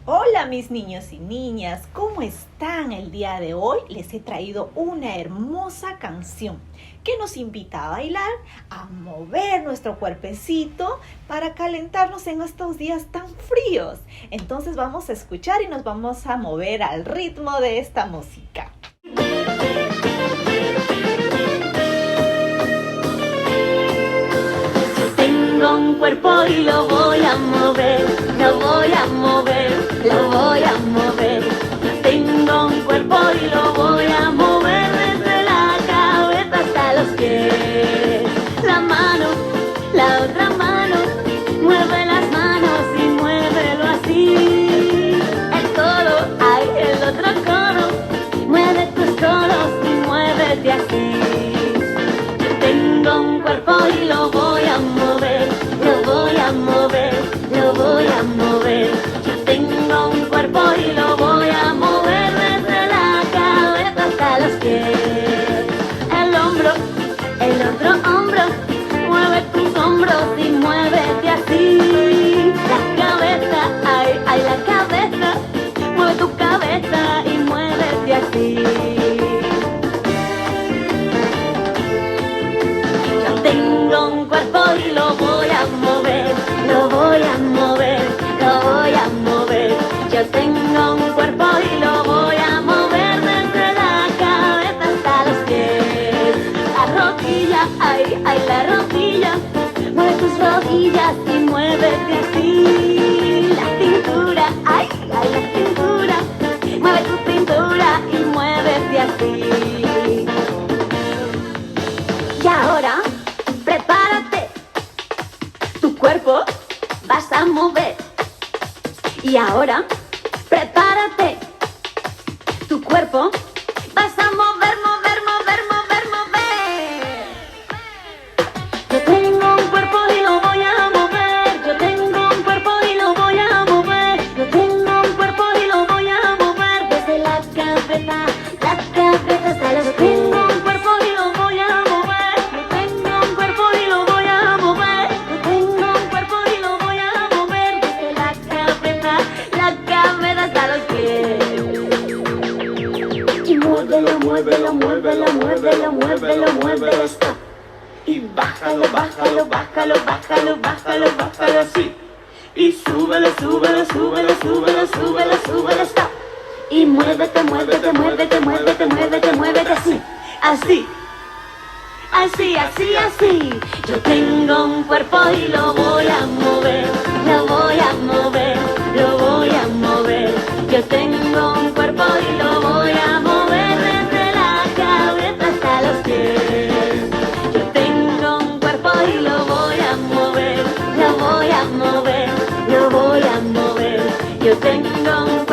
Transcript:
Hola mis niños y niñas, ¿cómo están el día de hoy? Les he traído una hermosa canción que nos invita a bailar, a mover nuestro cuerpecito para calentarnos en estos días tan fríos. Entonces vamos a escuchar y nos vamos a mover al ritmo de esta música. Tengo un cuerpo y lo voy a mover, lo voy a mover, lo voy a mover. Tengo un cuerpo y lo voy a mover desde la cabeza hasta los pies. La mano, la otra mano, mueve las manos y muévelo así. El codo, ay, el otro codo, mueve tus codos y muévete así. Tengo un cuerpo y lo voy a mover, lo voy a mover, lo voy a mover. Yo tengo un cuerpo y lo voy a mover desde la cabeza hasta los pies. El hombro, el otro hombro, mueve tus hombros y muévete así. La cabeza, ay, ay, la cabeza, mueve tu cabeza y muévete así. Tengo un cuerpo y lo voy a mover, lo voy a mover, lo voy a mover. Yo tengo un cuerpo y lo voy a mover desde la cabeza hasta los pies. La rodilla, ay, ay, la rodilla, mueve tus rodillas y muévete así. La cintura, ay, ay, la cintura, mueve tu cintura y muévete así. Y ahora prepárate, tu cuerpo vas a mover. Y ahora, prepárate, tu cuerpo vas a mover, mover, mover, mover, mover. Yo tengo un cuerpo y lo voy a mover. Yo tengo un cuerpo y lo voy a mover. Yo tengo un cuerpo y lo voy a mover desde la cabeza hasta los pies. Tengo un cuerpo y lo voy a mover. Yo tengo un cuerpo y lo voy a mover. Yo tengo un cuerpo y lo voy a mover desde la cabeza hasta los pies. Y muévelo, muévelo, muévelo, muévelo, muévelo, muévelo, stop. Y bájalo, bájalo, bájalo, bájalo, bájalo, bájalo así. Y súbelo, súbelo, súbelo, súbelo, súbelo, súbelo, stop. Y muévete, muévete, muévete, muévete, muévete, muévete así, así, así, así, así. Yo tengo un cuerpo y lo voy a mover, lo voy a mover, lo voy a mover. Yo tengo un cuerpo y lo voy a mover desde la cabeza hasta los pies. Yo tengo un cuerpo y lo voy a mover, lo voy a mover, lo voy a mover. Yo tengo un